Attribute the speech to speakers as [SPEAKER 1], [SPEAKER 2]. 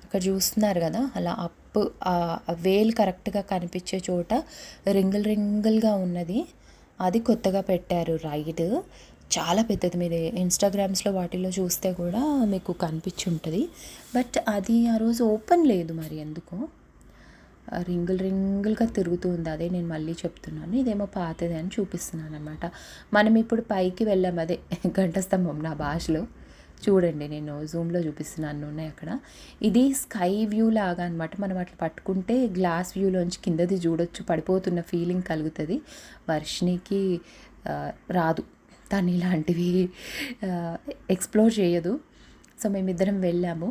[SPEAKER 1] ఇక్కడ చూస్తున్నారు కదా, అలా అప్ వేలు కరెక్ట్గా కనిపించే చోట రింగుల్గా ఉన్నది. అది కొత్తగా పెట్టారు రైడ్. చాలా పెద్దది. మీరు ఇన్స్టాగ్రామ్స్లో వాటిల్లో చూస్తే కూడా మీకు కనిపించి ఉంటుంది. బట్ అది ఆ రోజు ఓపెన్ లేదు, మరి ఎందుకో రింగులుగా తిరుగుతూ ఉంది. అదే నేను మళ్ళీ చెప్తున్నాను, ఇదేమో పాతది అని చూపిస్తున్నాను అనమాట. మనం ఇప్పుడు పైకి వెళ్ళాం, అదే గంట స్తంభం నా భాషలో. చూడండి, నేను జూమ్లో చూపిస్తున్నాను, ఉన్నాయి అక్కడ. ఇది స్కై వ్యూ లాగా అనమాట. మనం అట్లా పట్టుకుంటే గ్లాస్ వ్యూలోంచి కిందది చూడొచ్చు, పడిపోతున్న ఫీలింగ్ కలుగుతుంది. వర్షినికి రాదు, తను ఇలాంటివి ఎక్స్ప్లోర్ చేయదు. సో మేమిద్దరం వెళ్ళాము.